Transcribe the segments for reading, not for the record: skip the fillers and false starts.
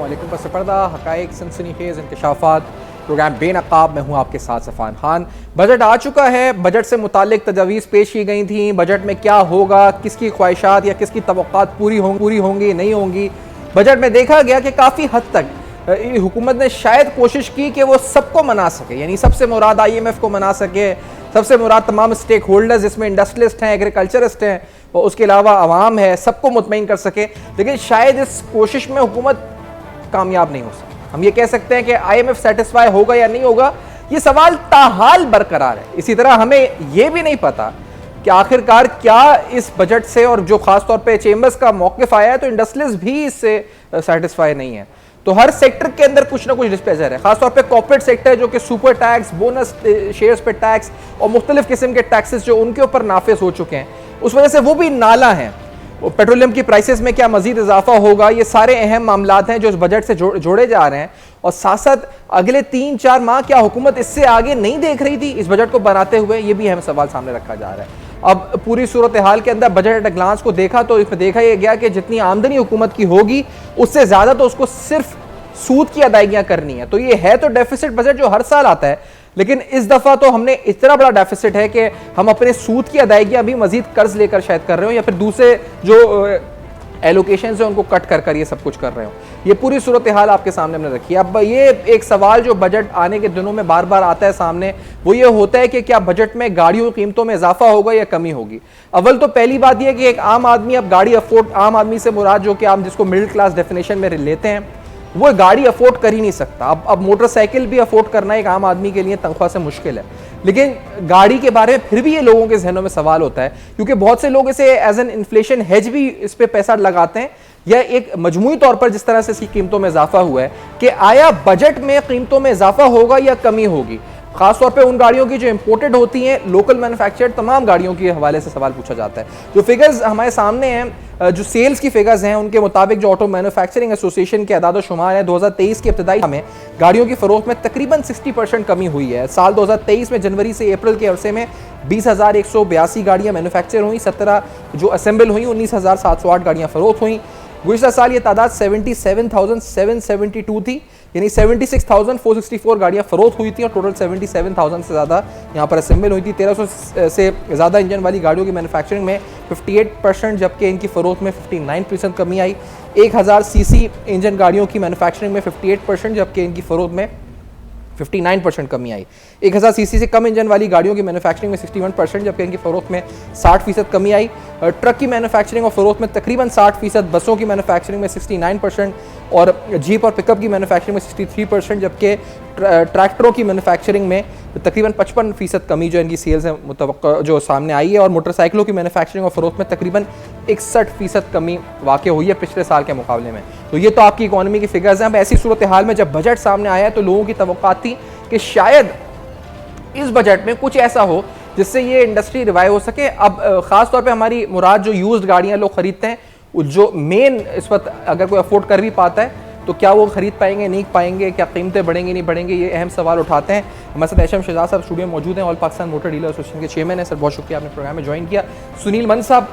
अस्सलामुअलैकुम। पस पर्दा हक़ाइक़ सनसनीखेज़ इंकशाफ़ात प्रोग्राम बेनकाब में हूँ आपके साथ सफ़ान खान। बजट आ चुका है, बजट से मुतालिक तजावीज़ पेश की गई थी। बजट में क्या होगा, किसकी ख्वाहिशात या किसकी तवक्कात पूरी होंगी नहीं होंगी। बजट में देखा गया कि काफ़ी हद तक हुकूमत ने शायद कोशिश की कि वो सबको मना सके, यानी सबसे मुराद IMF को मना सके, सबसे मुराद तमाम स्टेक होल्डर्स जिसमें इंडस्ट्रियलिस्ट हैं, एग्रीकल्चरिस्ट हैं और उसके अलावा आवाम है, सबको मुतमईन कर सके। लेकिन शायद इस कोशिश में हुकूमत कामयाब नहीं हो सकी। हम ये कह सकते हैं कि IMF सेटिस्फाई होगा या नहीं होगा, ये सवाल ताहाल बरकरार है। इसी तरह हमें यह भी नहीं पता कि आखिरकार क्या इस बजट से, और जो खासतौर पे चेंबर्स का मौक़िफ़ आया है तो इंडस्ट्रियलिस्ट भी इससे सेटिस्फाई नहीं है। तो हर सेक्टर के अंदर कुछ ना कुछ डिस्प्लेजर है, खासतौर पे कॉर्पोरेट सेक्टर जो कि सुपर टैक्स, बोनस शेयर्स पे टैक्स और मुख्तलिफ किस्म के टैक्सेस जो उनके ऊपर नाफिज हो चुके हैं, उस वजह से वो भी नाला हैं। पेट्रोलियम की प्राइसेस में क्या मजीद इजाफा होगा, ये सारे अहम मामलात हैं जो इस बजट से जोड़े जा रहे हैं। और साथ साथ अगले 3-4 माह क्या हुकूमत इससे आगे नहीं देख रही थी इस बजट को बनाते हुए, ये भी अहम सवाल सामने रखा जा रहा है। अब पूरी सूरत हाल के अंदर बजट एट अ ग्लांस को देखा तो इसमें देखा यह गया कि जितनी आमदनी हुकूमत की होगी उससे ज्यादा तो उसको सिर्फ सूद की अदायगियां करनी है। तो ये है तो डेफिसिट बजट जो हर साल आता है, लेकिन इस दफा तो हमने इतना बड़ा डेफिसिट है कि हम अपने सूद की अदायगियां भी मजीद कर्ज लेकर शायद कर रहे हो, या फिर दूसरे जो एलोकेशन है उनको कट कर ये सब कुछ कर रहे हो। ये पूरी सूरत हाल आपके सामने हमने रखी है। अब ये एक सवाल जो बजट आने के दिनों में बार बार आता है सामने, वो ये होता है कि क्या बजट में गाड़ियों की कीमतों में इजाफा होगा या कमी होगी। अव्वल तो पहली बात यह कि एक आम आदमी अब गाड़ी अफोर्ड, आम आदमी से मुराद जो कि आप जिसको मिडिल क्लास डेफिनेशन में लेते हैं, वो गाड़ी अफोर्ड कर ही नहीं सकता। अब मोटरसाइकिल भी अफोर्ड करना एक आम आदमी के लिए तनख्वाह से मुश्किल है। लेकिन गाड़ी के बारे में फिर भी ये लोगों के जहनों में सवाल होता है, क्योंकि बहुत से लोग इसे एज एन इन्फ्लेशन हेज भी इस पे पैसा लगाते हैं, या एक मजमूई तौर पर जिस तरह से इसकी कीमतों में इजाफा हुआ है कि आया बजट में कीमतों में इजाफा होगा या कमी होगी। खासतौर पे उन गाड़ियों की जो इंपोर्टेड होती हैं, लोकल मैन्युफैक्चर्ड तमाम गाड़ियों के हवाले से सवाल पूछा जाता है। जो फिगर्स हमारे सामने हैं, जो सेल्स की फिगर्स हैं, उनके मुताबिक जो ऑटो मैन्युफैक्चरिंग एसोसिएशन के अदाद शुमार है, 2023 के इब्तिदाई में गाड़ियों की फरोख्त में तकरीबन 60% कमी हुई है। साल 2023 में जनवरी से अप्रैल के अरसे में 20,182 गाड़ियाँ मैन्युफैक्चर हुई, 17 जो असेंबल हुई, 19,708 गाड़ियाँ फरोख्त हुई। गुज़िश्ता साल ये तादाद 77,772 थी, यानी 76,464 गाड़ियाँ फरोख्त हुई थी और टोटल 77,000 से ज़्यादा यहाँ पर असेंबल हुई थी। 1300 से ज़्यादा इंजन वाली गाड़ियों की मैन्युफैक्चरिंग में 58%, जबकि इनकी फ़रोख्त में 59% कमी आई। 1000 सीसी इंजन गाड़ियों की मैन्युफैक्चरिंग में 58%, जबकि इनकी फ़रोख्त में 59% कमी आई। 1000 सीसी से कम इंजन वाली गाड़ियों की मैन्युफैक्चरिंग में 61%, जबकि इनकी फरोख्त में 60% कमी आई। ट्रक की मैन्युफैक्चरिंग और फरोख्त में तकरीबन 60%, बसों की मैन्युफैक्चरिंग में 69% और जीप और पिकअप की मैन्युफैक्चरिंग में 63%, जबकि ट्रैक्टरों की मैन्युफैक्चरिंग में तकरीबन 55% कमी जो इनकी सेल्स है मुतवक्का जो सामने आई है। और मोटरसाइकिलों की मैन्युफैक्चरिंग और फरोख्त में तकरीबन 61% कमी वाक़ हुई है पिछले साल के मुकाबले में। तो ये तो आपकी इकॉनमी की फिगर्स हैं। अब ऐसी सूरत हाल में जब बजट सामने आया है तो लोगों की तवक्कात थी कि शायद इस बजट में कुछ ऐसा हो जिससे ये इंडस्ट्री रिवाइव हो सके। अब ख़ास तौर पे हमारी मुराद जो यूज्ड गाड़ियाँ लोग ख़रीदते हैं, जो मेन इस वक्त अगर कोई अफोर्ड कर भी पाता है तो क्या वो खरीद पाएंगे नहीं पाएंगे, क्या कीमतें बढ़ेंगी नहीं बढ़ेंगी, ये अहम सवाल उठाते हैं। हमारे साथ एशम शहजाद साहब स्टूडियो में मौजूद हैं, all Pakistan motor dealer association के चेयरमैन हैं। सर बहुत शुक्रिया आपने प्रोग्राम में ज्वाइन किया। सुनील मंद साहब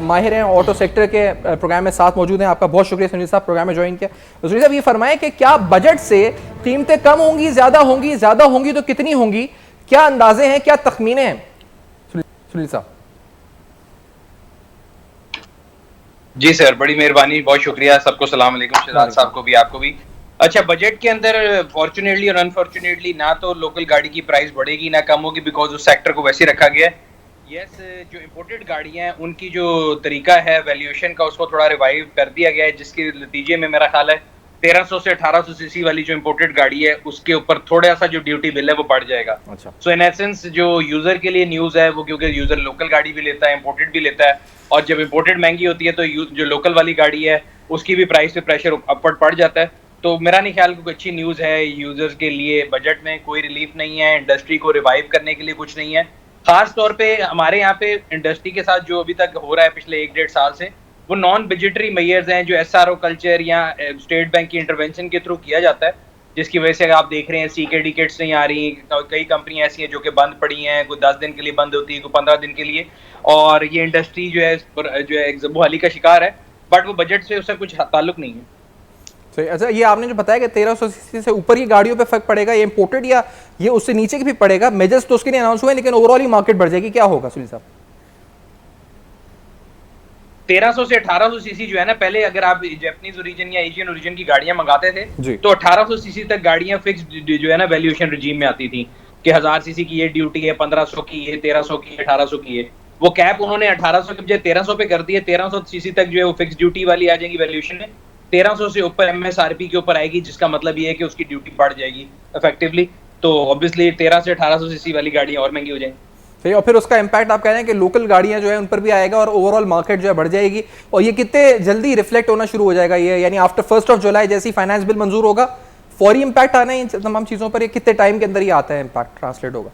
माहिर हैं ऑटो सेक्टर के, प्रोग्राम में साथ मौजूद हैं। आपका बहुत शुक्रिया सुनील साहब प्रोग्राम में ज्वाइन किया। सुनील साहब ये फरमाएं कि क्या बजट से कीमतें कम होंगी, ज़्यादा होंगी तो कितनी होंगी, क्या अंदाजे हैं, क्या तखमीने हैं सुनील साहब? जी सर, बड़ी मेहरबानी, बहुत शुक्रिया। सबको सलाम अलैकुम, शहजाद साहब को भी, आपको भी। अच्छा, बजट के अंदर फॉर्चुनेटली और अनफॉर्चुनेटली ना तो लोकल गाड़ी की प्राइस बढ़ेगी ना कम होगी, बिकॉज उस सेक्टर को वैसे रखा गया है। यस, जो इम्पोर्टेड गाड़ियां हैं उनकी जो तरीका है वैल्यूएशन का, उसको थोड़ा रिवाइव कर दिया गया है, जिसके नतीजे में मेरा ख्याल है 1300 से 1800 सीसी वाली जो इम्पोर्टेड गाड़ी है उसके ऊपर थोड़ा सा जो ड्यूटी बिल है वो बढ़ जाएगा। सो इन एसेंस जो यूजर के लिए न्यूज़ है वो, क्योंकि यूजर लोकल गाड़ी भी लेता है, इम्पोर्टेड भी लेता है, और जब इम्पोर्टेड महंगी होती है तो जो लोकल वाली गाड़ी है उसकी भी प्राइस पे प्रेशर अपवर्ड पड़ जाता है। तो मेरा नहीं ख्याल कोई अच्छी न्यूज़ है यूजर्स के लिए। बजट में कोई रिलीफ नहीं है, इंडस्ट्री को रिवाइव करने के लिए कुछ नहीं है। खास तौर पे हमारे यहाँ पे इंडस्ट्री के साथ जो अभी तक हो रहा है पिछले 1-1.5 साल से, वो नॉन बजटरी मेजर्स हैं जो SRO कल्चर या स्टेट बैंक की इंटरवेंशन के थ्रू किया जाता है, जिसकी वजह से आप देख रहे हैं CKD किट्स नहीं आ रही, कई कंपनियां ऐसी हैं जो कि बंद पड़ी हैं, कोई 10 दिन के लिए बंद होती है, कोई 15 दिन के लिए, और ये इंडस्ट्री जो है एक बहाली का शिकार है, बट वो बजट से उसका कुछ ताल्लुक नहीं है। तो अच्छा, ये आपने जो बताया कि 1300 सीसी से ऊपर की गाड़ियों पे फर्क पड़ेगा, ये इंपोर्टेड या ये उससे नीचे की भी पड़ेगा? मेजर्स तो उसके लिए अनाउंस हुए, लेकिन ओवरऑल ही मार्केट बढ़ जाएगी, क्या होगा सुनील साहब? 1300 से 1800 सीसी जो है ना, पहले अगर आप जापानीज ओरिजिन या एशियन ओरिजिन की गाड़ियां मंगाते थे तो 1800 सीसी तक गाड़ियां फिक्स जो है ना वैल्यूएशन रिजीम में आती थी कि 1000 सीसी की ये ड्यूटी है, 1500 की है, 1300 की है, 1800 की है। वो कैप उन्होंने 1800 के बजाय 1300 पे कर दिया। 1300 सीसी तक जो है वो फिक्स ड्यूटी वाली आ जाएगी वैल्यूएशन में। 1300 से ऊपर एमएसआरपी के ऊपर आएगी, जिसका मतलब ये है कि उसकी ड्यूटी बढ़ जाएगी इफेक्टिवली। तो ऑब्वियसली 1300 से 1800 सीसी वाली गाड़ियां और महंगी हो जाएंगी। सही, और फिर उसका इम्पैक्ट आप कह रहे हैं कि लोकल गाड़ियां जो है उन पर भी आएगा और ओवरऑल मार्केट जो है बढ़ जाएगी। और ये कितने जल्दी रिफ्लेक्ट होना शुरू हो जाएगा ये, यानी आफ्टर 1 जुलाई जैसी फाइनेंस बिल मंजूर होगा फौरी इम्पैक्ट आना है इन तमाम चीजों पर? ये कितने टाइम के अंदर ही आता है इम्पैक्ट ट्रांसलेट होगा?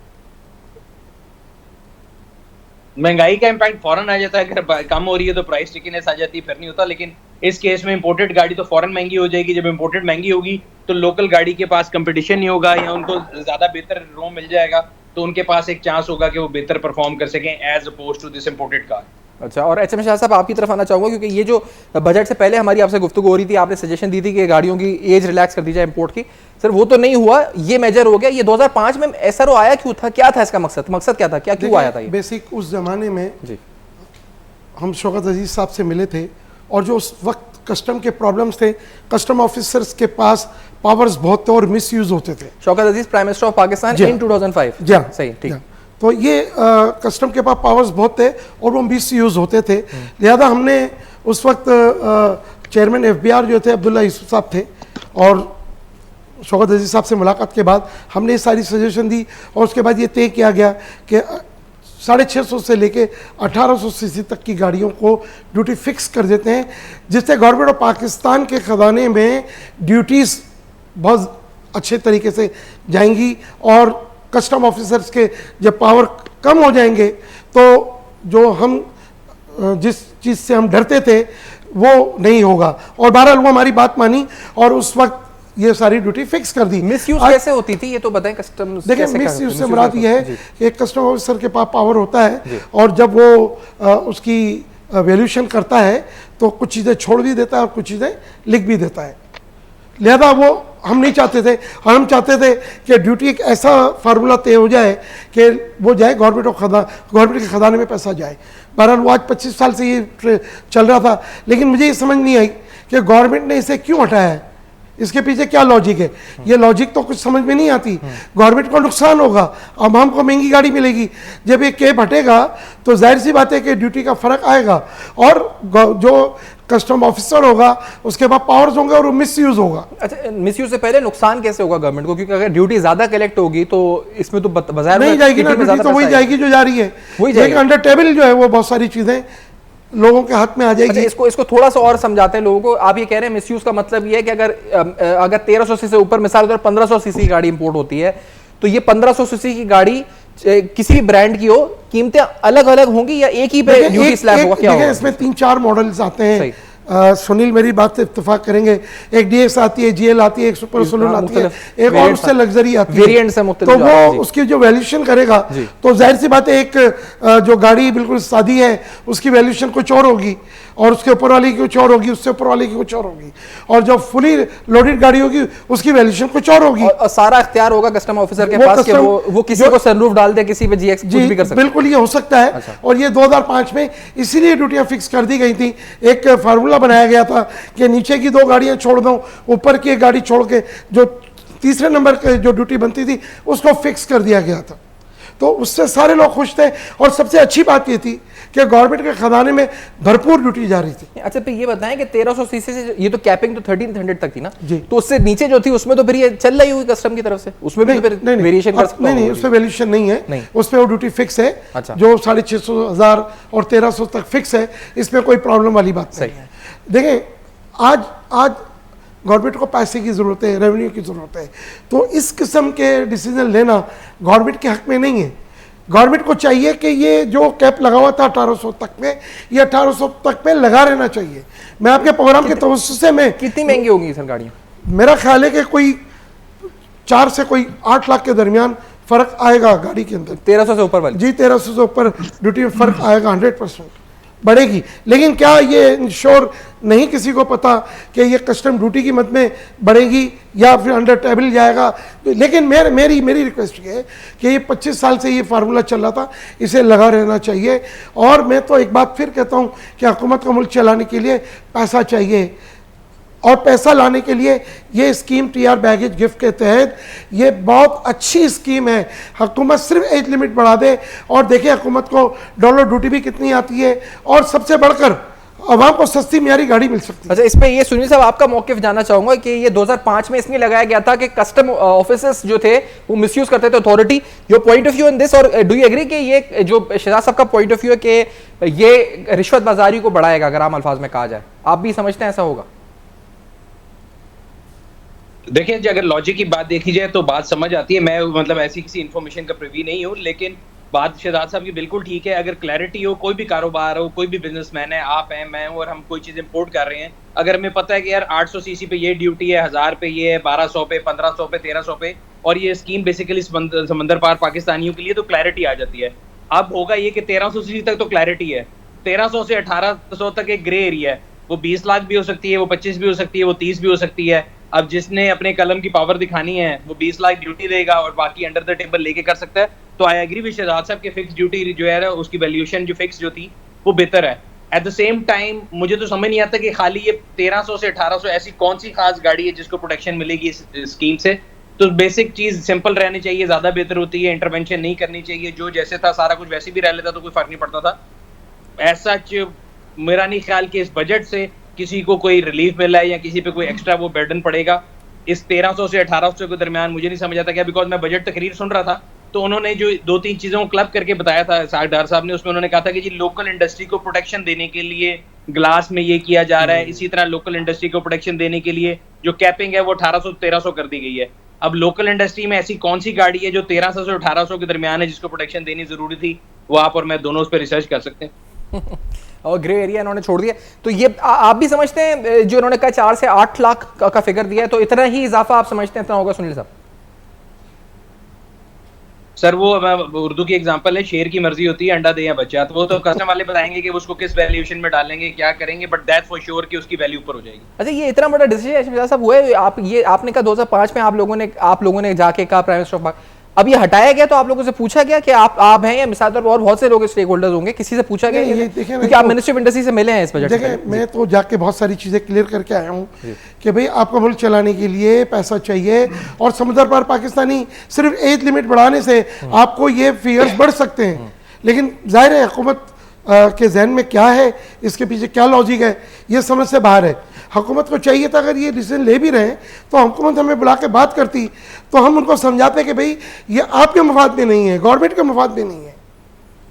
महंगाई का इम्पैक्ट फौरन आ जाता है, अगर कम हो रही है तो प्राइस स्टिकीनेस आ जाती है, फिर नहीं होता। लेकिन इस केस में इंपोर्टेड गाड़ी तो फौरन महंगी हो जाएगी। जब इंपोर्टेड महंगी होगी तो लोकल गाड़ी के पास कंपटीशन नहीं होगा या उनको ज्यादा बेहतर रो मिल जाएगा, तो उनके पास एक चांस होगा कि वो बेहतर परफॉर्म कर सकें as opposed to this imported car. अच्छा, और एचएम शाह साहब आपकी तरफ आना चाहूंगा, क्योंकि ये जो बजट से पहले हमारी आपसे गुफ्तगू हो रही थी, आपने सजेशन दी थी कि गाड़ियों की एज रिलैक्स कर दी जाए इंपोर्ट की। सर वो तो नहीं हुआ, ये मेजर हो गया। ये 2005 में एसआरओ आया क्यों था? क्या था इसका मकसद क्या था? क्या क्यों आया था ये? बेसिक उस जमाने में जी, हम शौकत अजीज साहब से मिले थे और जो उस वक्त कस्टम के प्रॉब्लम्स थे, कस्टम ऑफिसर्स के पास पावर्स बहुत थे और मिसयूज होते थे। शौकत अजीज प्राइम मिनिस्टर ऑफ पाकिस्तान इन 2005। जी सही, ठीक। तो ये कस्टम के पास पावर्स बहुत थे और वो मिसयूज होते थे। लिहाजा हमने उस वक्त चेयरमैन एफबीआर जो थे अब्दुल्ला यूसुफ साहब थे, और शौकत अजीज साहब से मुलाकात के बाद हमने ये सारी सजेशन दी और उसके बाद ये तय किया गया कि 650 से लेके 1800 सीसी तक की गाड़ियों को ड्यूटी फिक्स कर देते हैं, जिससे गवर्नमेंट ऑफ पाकिस्तान के ख़जाने में ड्यूटीज़ बहुत अच्छे तरीके से जाएंगी और कस्टम ऑफिसर्स के जब पावर कम हो जाएंगे तो जो हम जिस चीज़ से हम डरते थे वो नहीं होगा। और बहरहाल वो हमारी बात मानी और उस वक्त ये सारी ड्यूटी फिक्स कर दी। मिसयूज कैसे होती थी ये तो बताएं। कस्टम देखिए, मिसयूज से मुराद ये है कि एक कस्टम ऑफिसर के पास पावर होता है और जब वो उसकी वैल्यूएशन करता है तो कुछ चीज़ें छोड़ भी देता है और कुछ चीज़ें लिख भी देता है। लिहाजा वो हम नहीं चाहते थे, और हम चाहते थे कि ड्यूटी एक ऐसा फार्मूला तय हो जाए कि वो जाए गवर्नमेंट के खजाने में पैसा जाए। बहरहाल वो आज 25 साल से ये चल रहा था, लेकिन मुझे ये समझ नहीं आई कि गवर्नमेंट ने इसे क्यों हटाया है, इसके पीछे क्या लॉजिक है। ये लॉजिक तो कुछ समझ में नहीं आती। गवर्नमेंट को नुकसान होगा, अब हमको महंगी गाड़ी मिलेगी। जब ये कैप हटेगा तो जाहिर सी बात है कि ड्यूटी का फर्क आएगा और जो कस्टम ऑफिसर होगा उसके पास पावर्स होंगे और वो मिसयूज होगा। अच्छा, मिसयूज से पहले नुकसान कैसे होगा गवर्नमेंट को? क्योंकि अगर ड्यूटी ज्यादा कलेक्ट होगी तो इसमें तो बाजार नहीं जाएगी ना ड्यूटी, तो वही जाएगी जो जा रही है, वही जाएगी। अंडर टेबल जो है वो बहुत सारी चीजें लोगों के हाथ में आ जाएगी। अच्छा, इसको थोड़ा सा और समझाते हैं लोगों को। आप ये कह रहे हैं मिसयूज का मतलब ये है कि अगर 1300 सीसी से ऊपर मिसाल के तौर 1500 सीसी गाड़ी इंपोर्ट होती है तो ये 1500 सीसी की गाड़ी किसी भी ब्रांड की हो, कीमतें अलग अलग होंगी या एक ही पे ड्यूटी स्लैब होगा? क्या होगा इसमें 3-4 मॉडल्स आते हैं। सुनील मेरी बात से इत्तेफाक करेंगे। एक डीएक्स आती है, जीएल आती है, एक सुपर सोलन आती है, एक और उससे लग्जरी आती है, वेरिएंट्स हैं मुख्तलिफ। तो वो उसकी जो वैल्यूएशन करेगा तो जाहिर सी बात है एक जो गाड़ी बिल्कुल सादी है उसकी वैल्यूएशन कुछ और होगी और उसके ऊपर वाली की कुछ और होगी, उससे ऊपर वाली की कुछ और होगी, और जो फुली लोडेड गाड़ी होगी उसकी वैल्यूएशन कुछ और होगी। और सारा इख्तियार होगा कस्टम ऑफिसर के पास कि वो किसी को सनरूफ डाल दे, किसी पे जीएक्स कुछ भी कर सकता है। बिल्कुल ये हो सकता है। अच्छा। और ये 2005 में इसीलिए ड्यूटियां फिक्स कर दी गई थी। एक फार्मूला बनाया गया था कि नीचे की 2 गाड़ियां छोड़ दो, ऊपर की एक गाड़ी छोड़ के जो तीसरे नंबर की जो ड्यूटी बनती थी उसको फिक्स कर दिया गया था। तो उससे सारे लोग खुश थे और सबसे अच्छी बात ये थी कि गवर्नमेंट के खजाने में भरपूर ड्यूटी जा रही थी। अच्छा, फिर ये बताएं कि 1300 सीसी से ये तो कैपिंग तो 1300 तक थी ना जी, तो उससे नीचे जो थी उसमें तो फिर ये चल रही हुई कस्टम की तरफ से, उसमें भी फिर वेरिएशन कर सकते हैं? नहीं, उसमें वेरिएशन नहीं है, उसमें वो ड्यूटी फिक्स है। अच्छा। जो 650, 1000 और 1300 तक फिक्स है, इसमें कोई प्रॉब्लम वाली बात नहीं है। देखें, आज गवर्नमेंट को पैसे की ज़रूरत है, रेवेन्यू की ज़रूरत है, तो इस किस्म के डिसीजन लेना गवर्नमेंट के हक में नहीं है। गवर्नमेंट को चाहिए कि ये जो कैप लगा हुआ था 1800 तक में, ये 1800 तक पे लगा रहना चाहिए। मैं आपके प्रोग्राम के तवज्जुह से मैं कितनी महंगी होंगी सर गाड़ियाँ? मेरा ख्याल है कि कोई 4 से कोई 8 लाख के दरमियान फ़र्क आएगा गाड़ी के अंदर। 1300 से ऊपर वाली? जी, 1300 से ऊपर ड्यूटी में फ़र्क आएगा, 100% बढ़ेगी। लेकिन क्या ये इंश्योर नहीं किसी को पता कि ये कस्टम ड्यूटी की मद में बढ़ेगी या फिर अंडर टेबल जाएगा। लेकिन मेरी रिक्वेस्ट ये है कि ये 25 साल से ये फार्मूला चल रहा था, इसे लगा रहना चाहिए। और मैं तो एक बात फिर कहता हूँ कि हुकूमत को मुल्क चलाने के लिए पैसा चाहिए, और पैसा लाने के लिए ये स्कीम TR बैगेज गिफ्ट के तहत ये बहुत अच्छी स्कीम है। हुकूमत सिर्फ एज लिमिट बढ़ा दे और देखिए हुकूमत को डॉलर ड्यूटी भी कितनी आती है, और सबसे बढ़कर आवाम को सस्ती मियारी गाड़ी मिल सकती है। अच्छा, इस पे ये सुनील साहब आपका मौकिफ जानना चाहूंगा कि ये 2005 में इसलिए लगाया गया था कि कस्टम ऑफिसर्स जो थे वो मिसयूज करते थे authority. Your point of view in this, और डू यू एग्री कि ये जो शहजाद साहब का पॉइंट ऑफ व्यू है कि ये रिश्वत बाजारी को बढ़ाएगा, अगर आम अल्फाज में कहा जाए, आप भी समझते हैं ऐसा होगा? देखिए, अगर लॉजिक की बात देखी जाए तो बात समझ आती है। मैं मतलब ऐसी किसी इन्फॉर्मेशन का प्रिवी नहीं हूँ, लेकिन बात शहजाद साहब की बिल्कुल ठीक है। अगर क्लैरिटी हो, कोई भी कारोबार हो, कोई भी बिजनेसमैन है, आप हैं, मैं हूँ, और हम कोई चीज़ इंपोर्ट कर रहे हैं, अगर हमें पता है कि यार 800 सीसी पे ये ड्यूटी है, 1000 पे ये है, 1200 पे, 1500 पे, 1300 पे, और ये स्कीम बेसिकली समंदर पार पाकिस्तानियों के लिए, तो क्लैरिटी आ जाती है। अब होगा ये कि 1300 सीसी तक तो क्लैरिटी है, 1300 से 1800 तक एक ग्रे एरिया है। वो 20 लाख भी हो सकती है, वो 25 भी हो सकती है, वो 30 भी हो सकती है। अब जिसने अपने कलम की पावर दिखानी है वो 20 लाख ड्यूटी देगा और बाकी अंडर द टेबल लेके कर सकता है। तो आई एग्री विद शहजाद साहब के फिक्स ड्यूटी जो है उसकी वैल्यूएशन जो फिक्स जो थी वो बेहतर है। एट द सेम टाइम मुझे तो समझ नहीं आता कि खाली ये 1300 से 1800 ऐसी कौन सी खास गाड़ी है जिसको प्रोटेक्शन मिलेगी इस स्कीम से। तो बेसिक चीज सिंपल रहनी चाहिए, ज्यादा बेहतर होती है। इंटरवेंशन नहीं करनी चाहिए, जो जैसे था सारा कुछ वैसे भी रह लेता तो कोई फर्क नहीं पड़ता था। ऐसा मेरा नहीं ख्याल कि इस बजट से किसी को कोई रिलीफ मिला है या किसी पे कोई एक्स्ट्रा वो बर्डन पड़ेगा। इस 1300 से 1800 के दरमियान मुझे नहीं समझ आता क्या, बिकॉज मैं बजट तकरीर सुन रहा था तो उन्होंने जो 2-3 चीजों को क्लब करके बताया था डार साहब ने, उसमें उन्होंने कहा था कि जी लोकल इंडस्ट्री को प्रोटेक्शन देने के लिए ग्लास में ये किया जा रहा है, इसी तरह लोकल इंडस्ट्री को प्रोटेक्शन देने के लिए जो कैपिंग है वो 1800-1300 कर दी गई है। अब लोकल इंडस्ट्री में ऐसी कौन सी गाड़ी है जो 1300 से 1800 के दरमियान है जिसको प्रोटेक्शन देनी जरूरी थी, वो आप और मैं दोनों उस पर रिसर्च कर सकते हैं। और ग्रे एरिया इन्होंने छोड़ दिया। तो ये आप भी समझते हैं जो इन्होंने कहा 4 से 8 लाख का फिगर दिया है, तो इतना ही इजाफा आप समझते हैं इतना होगा सुनील साहब? सर वो उर्दू की एग्जांपल है, शेर की मर्जी होती है अंडा दे या बच्चा, तो वो तो कस्टम वाले बताएंगे कि उसको किस वैल्यूएशन में डालेंगे, क्या करेंगे, बट दैट फॉर श्योर कि उसकी वैल्यू ऊपर हो जाएगी। अच्छा, ये इतना बड़ा डिसीजन साहब हुआ है, आपने कहा 2005 में आप लोगों ने जाके कहा प्राइम मिनिस्टर ऑफ, अब ये हटाया गया तो आप लोगों से पूछा गया कि आप हैं या मिसाल तौर पर और बहुत से लोग स्टेक होल्डर्स होंगे, किसी से पूछा गया क्योंकि आप मिनिस्ट्री ऑफ इंडस्ट्री से मिले हैं इस बजट में? मैं तो जाके बहुत सारी चीज़ें क्लियर करके आया हूँ कि भाई आपको मुल्क चलाने के लिए पैसा चाहिए, और समुद्र पार पाकिस्तानी सिर्फ एज लिमिट बढ़ाने से आपको ये फिगर्स बढ़ सकते हैं। लेकिन जाहिर है हुकूमत के जहन में क्या है, इसके पीछे क्या लॉजिक है, ये समझ से बाहर है। हुकूमत को चाहिए था अगर ये डिसीजन ले भी रहे हैं तो हुकूमत हमें बुला के बात करती, तो हम उनको समझाते कि भाई ये आपके मफाद में नहीं है, गवर्नमेंट के मफाद में नहीं है।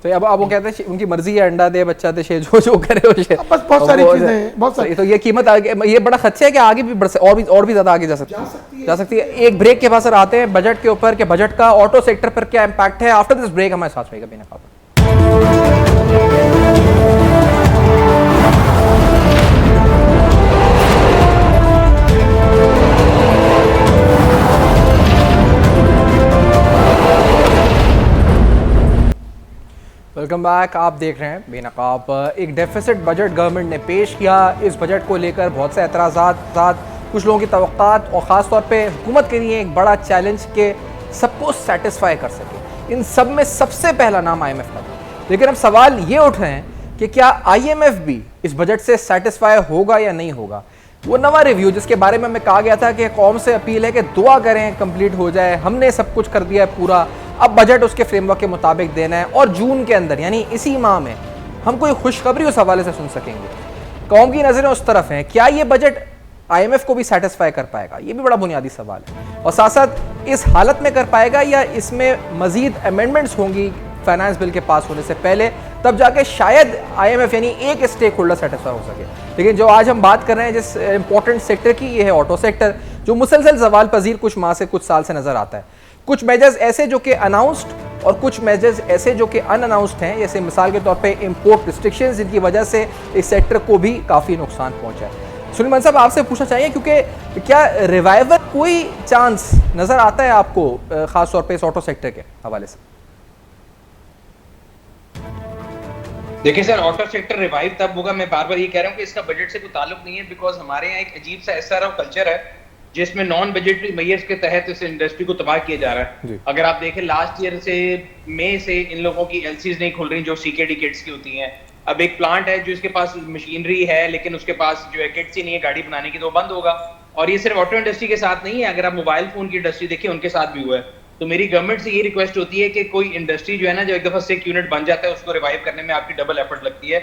तो अब वो कहते हैं उनकी मर्जी है, अंडा दे बच्चा दे, जो करे बस बहुत सारी चीजें हैं, बहुत सारी। तो ये कीमत ये बड़ा खदशा है कि आगे भी और भी ज्यादा आगे जा सकती है। एक ब्रेक के पास आते हैं बजट के ऊपर कि बजट का ऑटो सेक्टर पर क्या इंपैक्ट है। आफ्टर दिस ब्रेक हमारे साथ रहेगा बेनकाब। वेलकम बैक, आप देख रहे हैं बेनकाब। एक डेफिसिट बजट गवर्नमेंट ने पेश किया। इस बजट को लेकर बहुत से एतराज़ात, कुछ लोगों की तवक्कात और ख़ास तौर पे हुकूमत के लिए एक बड़ा चैलेंज के सबको सेटिस्फाई कर सके। इन सब में सबसे पहला नाम IMF का था। लेकिन अब सवाल ये उठ रहे हैं कि क्या IMF भी इस बजट से सेटिस्फाई होगा या नहीं होगा। वो नवा रिव्यू जिसके बारे में हमें कहा गया था कि कौम से अपील है कि दुआ करें कंप्लीट हो जाए, हमने सब कुछ कर दिया है पूरा, अब बजट उसके फ्रेमवर्क के मुताबिक देना है और जून के अंदर यानी इसी माह में हम कोई खुशखबरी उस हवाले से सुन सकेंगे। कौम की नज़रें उस तरफ हैं, क्या ये बजट IMF को भी सेटिस्फाई कर पाएगा? ये भी बड़ा बुनियादी सवाल है। और साथ साथ इस हालत में कर पाएगा या इसमें मजीद अमेंडमेंट्स होंगी फाइनेंस बिल के पास होने से पहले, तब जाके शायद IMF यानी एक स्टेक होल्डर सेटिस्फाई हो सके। लेकिन जो आज हम बात कर रहे हैं जिस इंपॉर्टेंट सेक्टर की, ये है ऑटो सेक्टर, जो मुसलसल सवाल पजीर कुछ माह से, कुछ साल से नजर आता है। कुछ मेजर्स ऐसे जो कि अनाउंस्ड और कुछ मेजर्स ऐसे जो कि अनअनाउंस्ड हैं, जैसे मिसाल के तौर पे इंपोर्ट रिस्ट्रिक्शंस, जिनकी वजह से इस सेक्टर को भी काफ़ी नुकसान पहुंचा है। सुनील साहब आपसे पूछना चाहिए, क्योंकि क्या रिवाइवल कोई चांस नज़र आता है आपको ख़ास तौर पे इस ऑटो सेक्टर के हवाले से? देखिए सर, ऑटो सेक्टर रिवाइव तब होगा, मैं बार बार ये कह रहा हूँ कि इसका बजट से कोई ताल्लुक नहीं है, बिकॉज हमारे यहाँ एक अजीब सा SRO कल्चर है जिसमें नॉन बजटरी मेयर्स के तहत इस इंडस्ट्री को तबाह किया जा रहा है। अगर आप देखें लास्ट ईयर से मई से इन लोगों की LCs नहीं खुल रही जो CKD किट्स की होती हैं। अब एक प्लांट है जो इसके पास मशीनरी है लेकिन उसके पास जो है किट्स ही नहीं है गाड़ी बनाने की, तो बंद होगा। और ये सिर्फ ऑटो इंडस्ट्री के साथ नहीं है, अगर आप मोबाइल फोन की इंडस्ट्री देखिए उनके साथ भी हुआ है। तो मेरी गवर्नमेंट से ये रिक्वेस्ट होती है कि कोई इंडस्ट्री जो है ना, जो एक दफा सिक यूनिट बन जाता है उसको रिवाइव करने में आपकी डबल एफर्ट लगती है।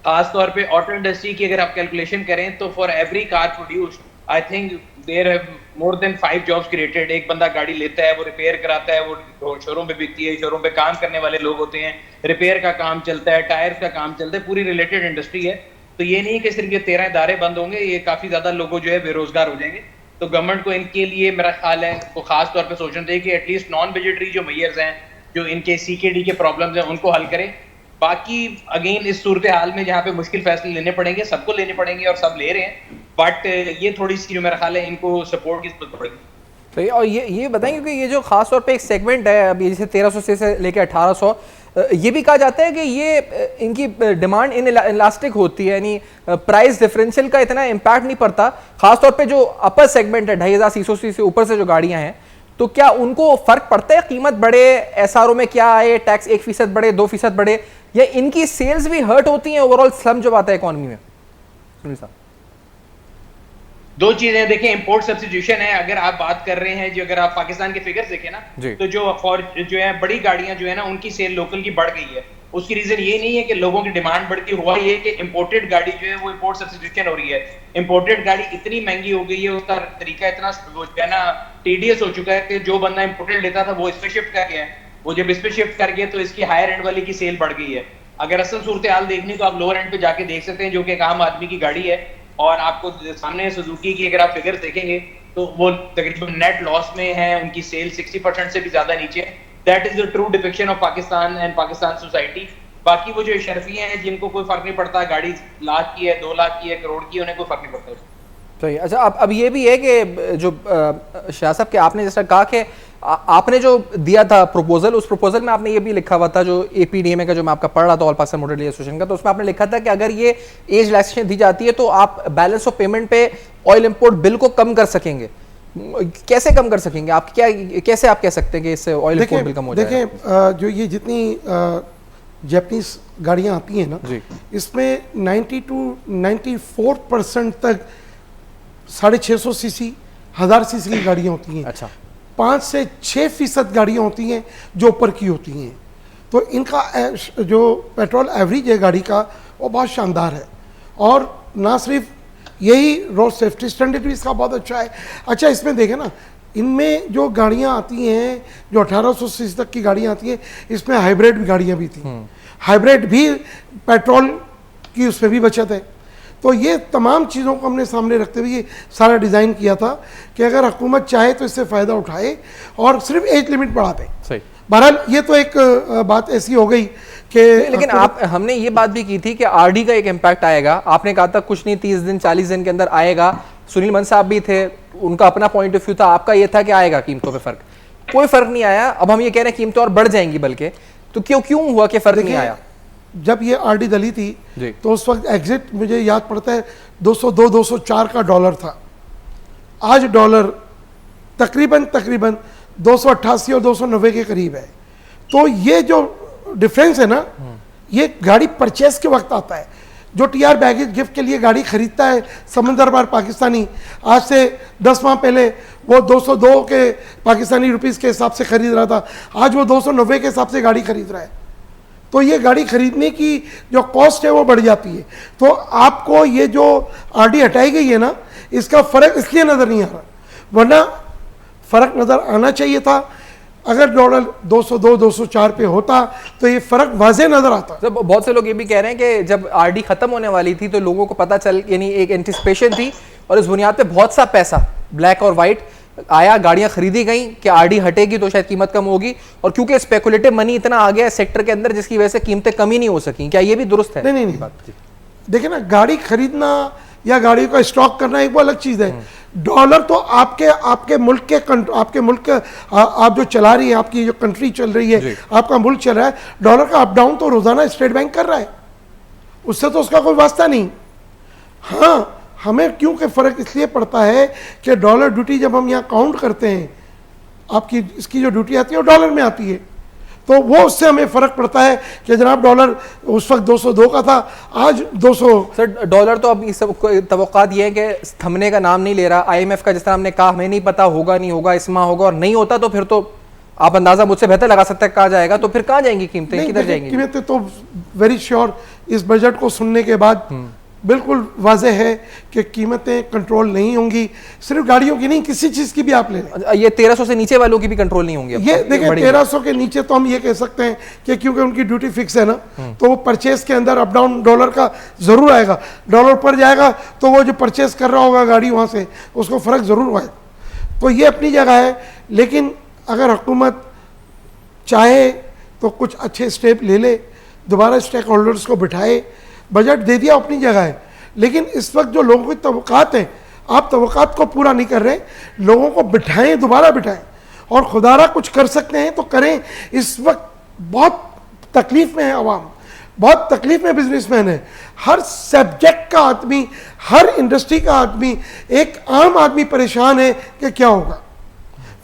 खास तौर पे ऑटो इंडस्ट्री की अगर आप कैलकुलेशन करें तो for every car produced I think there have more than 5 jobs created. एक बंदा गाड़ी लेता है, वो रिपेयर कराता है, वो शोरूम पे बिकती है, शोरूम पे काम करने वाले लोग होते हैं, रिपेयर का काम चलता है, टायर का काम चलता है, पूरी रिलेटेड इंडस्ट्री है। तो ये नहीं कि सिर्फ ये 13 इदारे बंद होंगे, ये काफी ज्यादा लोगों जो है बेरोजगार हो जाएंगे। तो गवर्नमेंट को इनके लिए मेरा ख्याल है वो खास तौर पे सोचना चाहिए कि एटलीस्ट नॉन बजटरी जो मेयर्स हैं, जो इनके CKD के प्रॉब्लम्स हैं, उनको हल करें। बाकी अगेन इस सूरत हाल में जहाँ पे मुश्किल फैसले लेने पड़ेंगे, सबको लेने पड़ेंगे और सब ले रहे हैं, बट ये थोड़ी सी जो मेरा ख्याल है इनको सपोर्ट की जरूरत पड़ेगी। तो और ये बताएं, क्योंकि ये जो खास तौर पे एक सेगमेंट है अभी जैसे 1300 से लेकर 1800, ये भी कहा जाता है कि ये इनकी डिमांड इलास्टिक होती है, यानी प्राइस डिफरेंशियल का इतना इम्पैक्ट नहीं पड़ता। खासतौर पे जो अपर सेगमेंट है 2500 से ऊपर से जो गाड़ियां हैं, तो क्या उनको फर्क पड़ता है? कीमत बढ़े, SRO में क्या आए, टैक्स 1% बढ़े, 2% बढ़े, या इनकी सेल्स भी हर्ट होती हैं ओवरऑल स्लम जब आता है इकोनॉमी में? सुनील साहब, दो चीजें देखें, इंपोर्ट सब्स्टिट्यूशन है। अगर आप बात कर रहे हैं, जो अगर आप पाकिस्तान के फिगर्स देखें ना, तो जो है बड़ी गाड़ियां जो है ना उनकी सेल लोकल की बढ़ गई है। उसकी रीजन ये नहीं है कि लोगों की डिमांड बढ़ती, हुआ ये कि इंपोर्टेड गाड़ी जो है वो इंपोर्ट सब्स्टिट्यूशन हो रही है। इंपोर्टेड गाड़ी इतनी महंगी हो गई है, उसका तरीका इतना जो है ना टीडियस हो चुका है कि जो बंदा इंपोर्टेड लेता था वो इस पे शिफ्ट कर गया है। वो जब इस पे शिफ्ट कर गया तो इसकी हायर एंड वाली की सेल बढ़ गई है। अगर असल सूरत हाल देखनी तो आप लोअर एंड पे जाके देख सकते हैं, जो कि एक आम आदमी की गाड़ी है, और आपको सामने सुजुकी की अगर आप फिगर्स देखेंगे तो वो तकरीबन नेट लॉस में है, उनकी सेल 60% से भी ज्यादा नीचे है। That is the true depiction of Pakistan and Pakistan society. बाकी वो जो शर्फियां हैं जिनको कोई फर्क नहीं पड़ता, गाड़ी लाख की है, 2 लाख की है, करोड़ की, उन्हें कोई फर्क नहीं पड़ता। सही। अच्छा, अब ये भी है कि जो शाह साहब के आपने जैसा कहा कि आपने जो दिया था प्रपोजल, उस प्रपोजल में आपने ये भी लिखा हुआ था, जो APDMA का जो मैं आपका पढ़ रहा था, all Pakistan motor dealer association का, तो उसमें आपने लिखा था कि अगर ये एज रिलैक्सेशन दी जाती है तो आप बैलेंस ऑफ पेमेंट पे ऑयल इंपोर्ट बिल को कम कर सकेंगे। कैसे कम कर सकेंगे आप? कैसे आप कह सकते हैं कि इससे ऑयल इंपोर्ट बिल कम हो जाएगा? देखिए, जो ये जितनी जापानीज गाड़ियाँ आती हैं ना, इसमें 90 to 94% तक 650 सीसी 1000 सीसी की गाड़ियाँ होती हैं। अच्छा। 5 से 6% गाड़ियाँ होती हैं जो ऊपर की होती हैं। तो इनका जो पेट्रोल एवरेज है गाड़ी का वो बहुत शानदार है, और ना सिर्फ यही रोड सेफ्टी स्टैंडर्ड भी इसका बहुत अच्छा है। अच्छा, इसमें देखें ना, इनमें जो गाड़ियाँ आती हैं जो 1800 सीसी तक की गाड़ियाँ आती हैं, इसमें हाइब्रिड गाड़ियाँ भी थी। हाइब्रिड भी पेट्रोल की उसमें भी बचत है। तो ये तमाम चीज़ों को हमने सामने रखते हुए ये सारा डिज़ाइन किया था कि अगर हुकूमत चाहे तो इससे फ़ायदा उठाए और सिर्फ एज लिमिट बढ़ा दे। सही। बहरहाल ये तो एक बात ऐसी हो गई कि लेकिन हमने ये बात भी की थी कि RD का एक इम्पैक्ट आएगा। आपने कहा था कुछ नहीं, 30 दिन 40 दिन के अंदर आएगा। सुनील मन साहब भी थे, उनका अपना पॉइंट ऑफ व्यू था, आपका ये था कि आएगा कीमतों पे फर्क। कोई फर्क नहीं आया। अब हम ये कह रहे हैं कीमतें और बढ़ जाएंगी, बल्कि तो क्यों हुआ कि फर्क नहीं आया? जब ये RD दली थी तो उस वक्त एग्जिट मुझे याद पड़ता है 202-204 का डॉलर था। आज डॉलर तकरीबन 288 और 290 के करीब है। तो ये जो डिफरेंस है ना, ये गाड़ी परचेस के वक्त आता है। जो TR बैगेज गिफ्ट के लिए गाड़ी खरीदता है समंदर पार पाकिस्तानी, आज से 10 माह पहले वो 202 के पाकिस्तानी रुपीस के हिसाब से खरीद रहा था, आज वो 290 के हिसाब से गाड़ी खरीद रहा है। तो ये गाड़ी खरीदने की जो कॉस्ट है वो बढ़ जाती है। तो आपको ये जो RD हटाई गई है ना, इसका फ़र्क इसलिए नज़र नहीं आ रहा, वरना फ़र्क नज़र आना चाहिए था। अगर डॉलर 202-204 पे होता तो ये फ़र्क वाज़े नज़र आता। तो बहुत से लोग ये भी कह रहे हैं कि जब RD ख़त्म होने वाली थी तो लोगों को पता चल, यानी एक एंटिसिपेशन थी, और इस बुनियाद पे बहुत सा पैसा ब्लैक और वाइट आया, गाड़ियां खरीदी गई कि RD हटेगी तो शायद कीमत कम होगी, और क्योंकि स्पेकुलेटिव मनी इतना आ गया सेक्टर के अंदर जिसकी वजह से कीमतें कम ही नहीं हो सकी। क्या ये भी दुरुस्त है? नहीं बात। देखिए ना, गाड़ी खरीदना या गाड़ी का स्टॉक करना एक वो अलग चीज़ है। डॉलर तो आपके मुल्क के आप जो चला रही है, आपकी जो कंट्री चल रही है, आपका मुल्क चल रहा है, डॉलर का अप डाउन तो रोजाना स्टेट बैंक कर रहा है। उससे तो उसका कोई वास्ता नहीं। हाँ, हमें क्योंकि फ़र्क इसलिए पड़ता है कि डॉलर ड्यूटी जब हम यहाँ काउंट करते हैं, आपकी इसकी जो ड्यूटी आती है वो डॉलर में आती है, तो वो उससे हमें फ़र्क पड़ता है कि जनाब डॉलर उस वक्त 202 का था, आज 200। सर डॉलर तो अब इस सब तवक्कात ये है कि थमने का नाम नहीं ले रहा। IMF का जिस तरह हमने कहा हमें नहीं पता होगा नहीं होगा, इस माह होगा, और नहीं होता तो फिर तो आप अंदाजा मुझसे बेहतर लगा सकते हैं कहाँ जाएगा। तो फिर कहाँ जाएंगी कीमतें, किधर जाएंगी? कीमतें तो वेरी श्योर इस बजट को सुनने के बाद बिल्कुल वाजह है कि कीमतें कंट्रोल नहीं होंगी। सिर्फ गाड़ियों की नहीं, किसी चीज़ की भी आप ले लें। ये 1300 से नीचे वालों की भी कंट्रोल नहीं होंगी। ये देखिए 1300 के नीचे तो हम ये कह सकते हैं कि क्योंकि उनकी ड्यूटी फिक्स है ना, तो वो परचेस के अंदर अप डाउन डॉलर का ज़रूर आएगा। डॉलर पर जाएगा तो वो जो परचेस कर रहा होगा गाड़ी वहाँ से, उसको फ़र्क ज़रूर आएगा। तो ये अपनी जगह है, लेकिन अगर हुकूमत चाहे तो कुछ अच्छे स्टेप ले ले, दोबारा स्टेक होल्डर्स को बिठाए। बजट दे दिया अपनी जगह है, लेकिन इस वक्त जो लोगों की तवक्कात हैं, आप तवक्कात को पूरा नहीं कर रहे। लोगों को बिठाएं, दोबारा बिठाएं, और खुदारा कुछ कर सकते हैं तो करें। इस वक्त बहुत तकलीफ में है आवाम, बहुत तकलीफ में बिजनेसमैन है, हर सब्जेक्ट का आदमी, हर इंडस्ट्री का आदमी, एक आम आदमी परेशान है कि क्या होगा।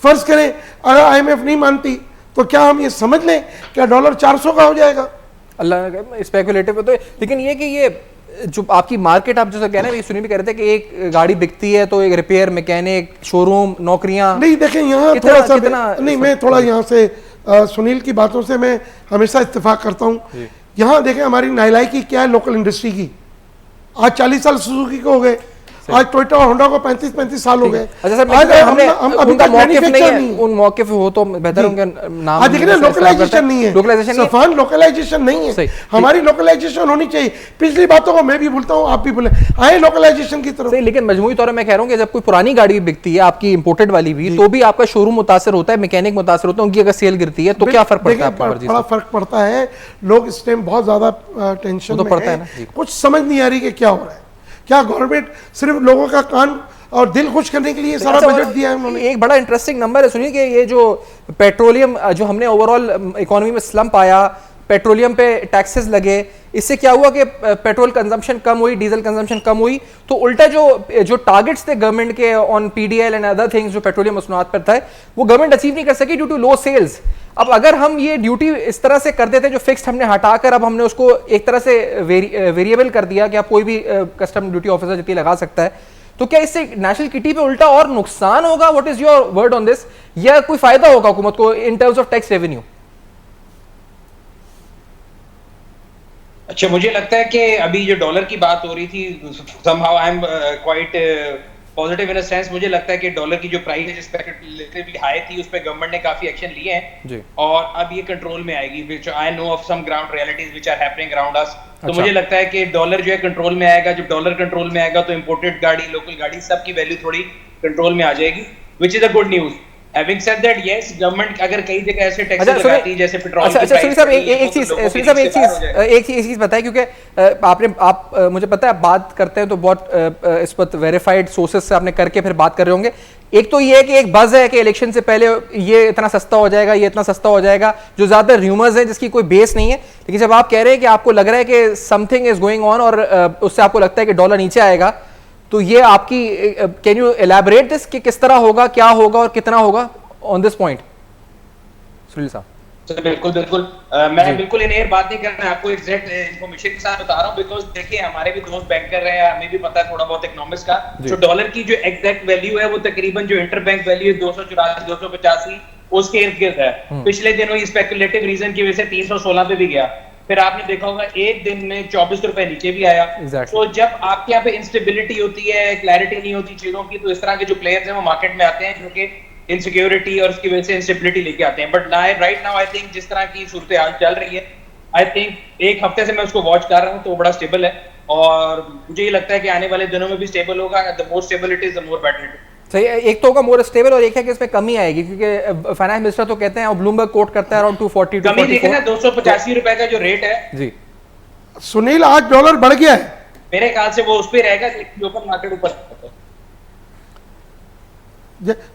फर्ज करें अगर IMF नहीं मानती तो क्या हम ये समझ लें क्या डॉलर 400 का हो जाएगा? अल्लाह स्पेकुलेटिव है तो, लेकिन ये कि ये जो आपकी मार्केट, आप जैसा कह रहे हैं, ये सुनिए भी कह रहे थे कि एक गाड़ी बिकती है तो एक रिपेयर मैकेनिक, शोरूम, नौकरियां। नहीं देखें यहाँ थोड़ा सा नहीं, मैं थोड़ा यहाँ से सुनील की बातों से मैं हमेशा इत्तेफाक करता हूँ। यहाँ देखें हमारी नाइलाई की क्या है लोकल इंडस्ट्री की, आज 40 साल सुजुकी को हो गए, आज टोयोटा और होंडा को 35 साल हो गए। अच्छा सर, हम अभी तक मैन्युफैक्चर नहीं, उन मौके हो तो बेहतर उनके नाम। देखिए ना, लोकलाइजेशन नहीं है, सफान लोकलाइजेशन नहीं है। हमारी लोकलाइजेशन होनी चाहिए। पिछली बातों को मैं भी भूलता हूँ, आप भी भूलें, आए लोकलाइजेशन की तरफ। लेकिन मजमूई तौर पर मैं कह रहा हूँ कि जब कोई पुरानी गाड़ी बिकती है आपकी इंपोर्टेड वाली भी, तो भी आपका शोरूम मुतासर होता है, मैकेनिक मुतासर होता है, उनकी अगर सेल गिरती है तो क्या फर्क पड़ता है? बड़ा फर्क पड़ता है। लोग इस टाइम बहुत ज्यादा टेंशन में पड़ता है ना, कुछ समझ नहीं आ रही कि क्या हो रहा है। क्या गवर्नमेंट सिर्फ लोगों का कान और दिल खुश करने के लिए सारा बजट दिया है उन्होंने? एक बड़ा इंटरेस्टिंग नंबर है, सुनिए कि ये जो पेट्रोलियम, जो हमने ओवरऑल इकोनॉमी में स्लम्प आया, पेट्रोलियम पे टैक्सेस लगे, इससे क्या हुआ कि पेट्रोल कंजम्पशन कम हुई, डीजल कंजम्पशन कम हुई, तो उल्टा जो टारगेट्स थे गवर्नमेंट के on PDL and other things जो पेट्रोलियम मसनूआत पर था, वो गवर्नमेंट अचीव नहीं कर सकी ड्यू टू लो सेल्स। अब अगर हम ये ड्यूटी इस तरह से कर देते, जो फिक्स्ड हमने हटाकर अब हमने उसको एक तरह से वेरिएबल कर दिया कि आप कोई भी कस्टम ड्यूटी ऑफिसर जितनी लगा सकता है, तो क्या इससे नेशनल किटी पे उल्टा और नुकसान होगा? What is your word on this? या कोई फायदा होगा हुकूमत को in terms of tax revenue? अच्छा, मुझे लगता है कि अभी जो डॉलर की बात हो रही थी, somehow I am quite positive in a sense. मुझे लगता है कि डॉलर की जो प्राइस है स्पेक्युलेटिवली हाई थी, उस पे गवर्नमेंट ने काफी एक्शन लिए हैं और अब ये कंट्रोल में आएगी, which I know of some ground realities which are happening around us. तो मुझे लगता है कि डॉलर जो है कंट्रोल में आएगा। जब डॉलर कंट्रोल में आएगा तो इंपोर्टेड गाड़ी, लोकल गाड़ी, सबकी वैल्यू थोड़ी कंट्रोल में आ जाएगी, which is a good news. Having said that, yes, government अगर कई जगह ऐसे टैक्स लगाती है जैसे पेट्रोल की प्राइस। सुनील साहब एक चीज बताएं, क्योंकि मुझे पता है आप बात करते हैं तो बहुत इस पर वेरीफाइड सोर्सेज से आपने करके फिर बात कर रहे होंगे। एक तो ये है कि एक बज है कि इलेक्शन से पहले ये इतना सस्ता हो जाएगा, ये इतना सस्ता हो जाएगा, जो ज्यादा र्यूमर्स हैं जिसकी कोई बेस नहीं है। लेकिन जब आप कह रहे हैं कि आपको लग रहा है कि समथिंग इज गोइंग ऑन और उससे आपको लगता है कि डॉलर नीचे आएगा, तो ये आपकी, कैन यू एलैबोरेट दिस कि किस तरह होगा, क्या होगा और कितना होगा ऑन दिस पॉइंट? सुनील साहब। बिल्कुल मैं बिल्कुल इन एयर बात नहीं कर रहा, आपको एग्जैक्ट इंफॉर्मेशन के साथ बता रहा हूं, बिकॉज़ देखिए हमारे भी दोस्त बैंकर हैं, हमें भी पता है थोड़ा बहुत इकोनॉमिक्स का। जो डॉलर की जो एग्जैक्ट वैल्यू है वो तकरीबन जो इंटरबैंक वैल्यू है 284 285 उसके इर्द गिर्द है। पिछले दिनों ये स्पेकुलेटिव रीजन की वजह से 316 पे भी गया, फिर आपने देखा होगा एक दिन में 24 रुपए नीचे भी आया। तो जब आपके यहाँ पे इंस्टेबिलिटी होती है, क्लैरिटी नहीं होती चीजों की, तो इस तरह के जो प्लेयर्स हैं वो मार्केट में आते हैं जो कि इनसिक्योरिटी और उसकी वजह से इंस्टेबिलिटी लेके आते हैं। But right now I think जिस तरह की सूरत हाल चल रही है, आई थिंक एक हफ्ते से मैं उसको वॉच कर रहा हूँ तो बड़ा स्टेबल है और मुझे ये लगता है कि आने वाले दिनों में भी स्टेबल होगा। The more stable it is the more better it is. सही, एक तो होगा मोर स्टेबल और एक है कि इसमें कमी आएगी, क्योंकि फाइनेंस मिनिस्टर तो कहते हैं और ब्लूमबर्ग कोट करता है अराउंड 240 कमी देखें ना, 285 रुपए का जो रेट है जी सुनील, आज डॉलर बढ़ गया है, मेरे ख्याल से वो उस पे रहेगा ओपन मार्केट ऊपर।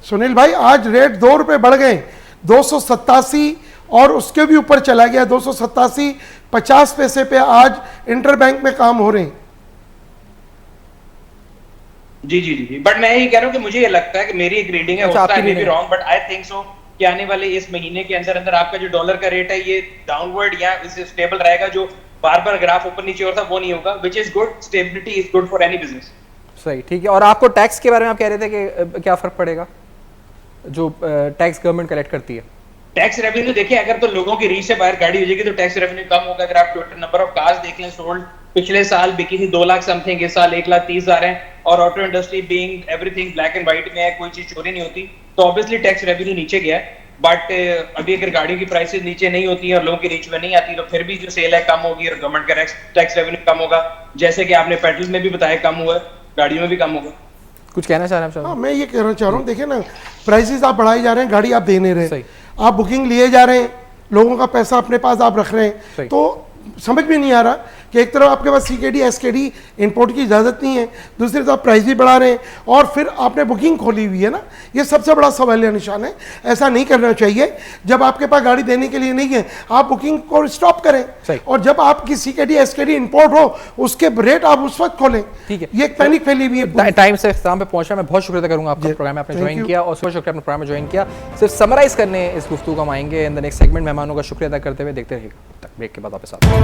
सुनील भाई आज रेट 2 रुपए बढ़ गए, 287 और उसके भी ऊपर चला गया, 287 50 पैसे पे आज इंटरबैंक में काम हो रहे हैं। जी जी जी, बट मैं ये कह रहा हूँ कि मुझे ये लगता है कि मेरी एक रीडिंग है, अच्छा, हो सकता है आपकी may be wrong, but I think so कि आने वाले इस महीने के अंदर अंदर आपका जो डॉलर का रेट है ये डाउनवर्ड या इसे स्टेबल रहेगा, जो बार बार ग्राफ ऊपर नीचे हो रहा था वो नहीं होगा, which is good. Stability is good for any business. सही, ठीक है। और आपको टैक्स के बारे में आप कह रहे थे कि क्या फर्क पड़ेगा जो टैक्स गवर्नमेंट कलेक्ट करती है? टैक्स रेवेन्यू देखिए, अगर तो लोगों की रीच से बाहर गाड़ी हो जाएगी तो टैक्स रेवेन्यू कम होगा। अगर आप टोटल नंबर ऑफ कार्स देख लें सोल्ड, पिछले साल बिकी थी 2 लाख समथिंग, इस साल 1,30,000 है, और auto industry being everything black and white में है, कोई चीज चोरी नहीं होती, तो ऑब्वियसली टैक्स रेवेन्यू नीचे गया है। बट अभी अगर गाड़ियों की प्राइसेस नीचे नहीं होती है और लोगों की रीच में नहीं आती तो फिर भी जो सेल है कम होगी और गवर्नमेंट का टैक्स रेवेन्यू कम होगा, जैसे कि आपने पेट्रोल में भी बताया कम हुआ है, गाड़ियों में भी कम होगा। कुछ कहना चाह रहे हैं? हाँ, मैं ये कहना चाह रहा हूँ, देखिए ना, प्राइसेस आप बढ़ाई जा रहे हैं, गाड़ी आप दे नहीं रहे, सही। आप बुकिंग लिए जा रहे हैं, लोगों का पैसा अपने पास आप रख रहे हैं, तो समझ में नहीं आ रहा कि एक तरफ आपके पास सीकेडी एसकेडी इंपोर्ट की इजाज़त नहीं है, दूसरी तरफ प्राइस भी बढ़ा रहे हैं और फिर आपने बुकिंग खोली हुई है ना, ये सबसे बड़ा सवालिया निशान है। ऐसा नहीं करना चाहिए। जब आपके पास गाड़ी देने के लिए नहीं है आप बुकिंग को स्टॉप करें, और जब आपकी सीकेडी एसकेडी इंपोर्ट हो उसके रेट आप उस वक्त खोलें। ठीक है, ये एक पैनिक फैली हुई है। टाइम से इख्तिताम पे पहुंचा, मैं बहुत शुक्रिया करूंगा आपका प्रोग्राम में आपने ज्वाइन किया, और बहुत शुक्रिया अपने प्रोग्राम में ज्वाइन किया। सिर्फ समराइज करने इस गुफ्तगू को हम आएंगे इन द नेक्स्ट सेगमेंट। मेहमानों का शुक्रिया अदा करते हुए देखते रहिएगा, तक ब्रेक के बाद वापस आते हैं।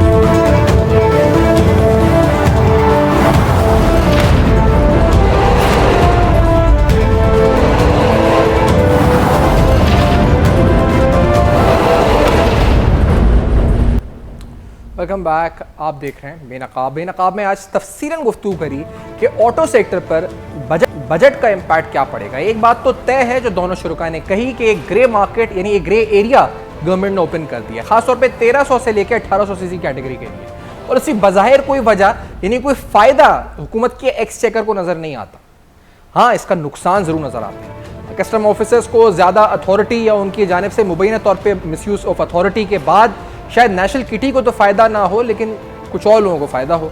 Welcome back. आप देख रहे हैं बेनकाब। बेनकाब में आज तफसीलन गुफ्तगू करी कि ऑटो सेक्टर पर बजट का इम्पैक्ट क्या पड़ेगा। एक बात तो तय है जो दोनों शुरुका ने कही कि एक ग्रे मार्केट यानी एक ग्रे एरिया गवर्नमेंट ने ओपन कर दिया, खासतौर पे 1300 से लेकर 1800 सीसी कैटेगरी के लिए, और उसकी बज़ाहिर कोई वजह यानी कोई फायदा हुकूमत के एक्सचेकर को नजर नहीं आता। हाँ, इसका नुकसान जरूर नजर आता है। कस्टम ऑफिसर्स को ज्यादा अथॉरिटी या उनकी जानिब से मुबैना तौर पर मिसयूज ऑफ अथॉरिटी के बाद शायद नेशनल किटी को तो फायदा ना हो लेकिन कुछ और लोगों को फायदा हो।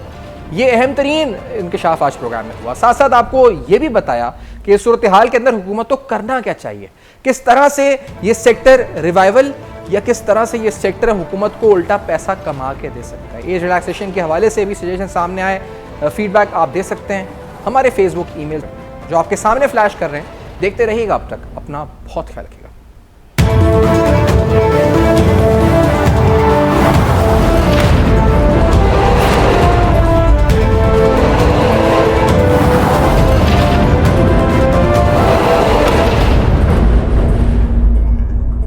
ये अहम तरीन इंकशाफ आज प्रोग्राम में हुआ। साथ साथ आपको ये भी बताया कि इस सूरत हाल के अंदर हुकूमत को करना क्या चाहिए, किस तरह से ये सेक्टर रिवाइवल या किस तरह से ये सेक्टर हुकूमत को उल्टा पैसा कमा के दे सकता है। एज रिलैक्सेशन के हवाले से भी सजेशन सामने आए, फीडबैक आप दे सकते हैं हमारे फेसबुक ईमेल जो आपके सामने फ्लैश कर रहे हैं। देखते रहिएगा, अब तक अपना बहुत ख्याल रखिए।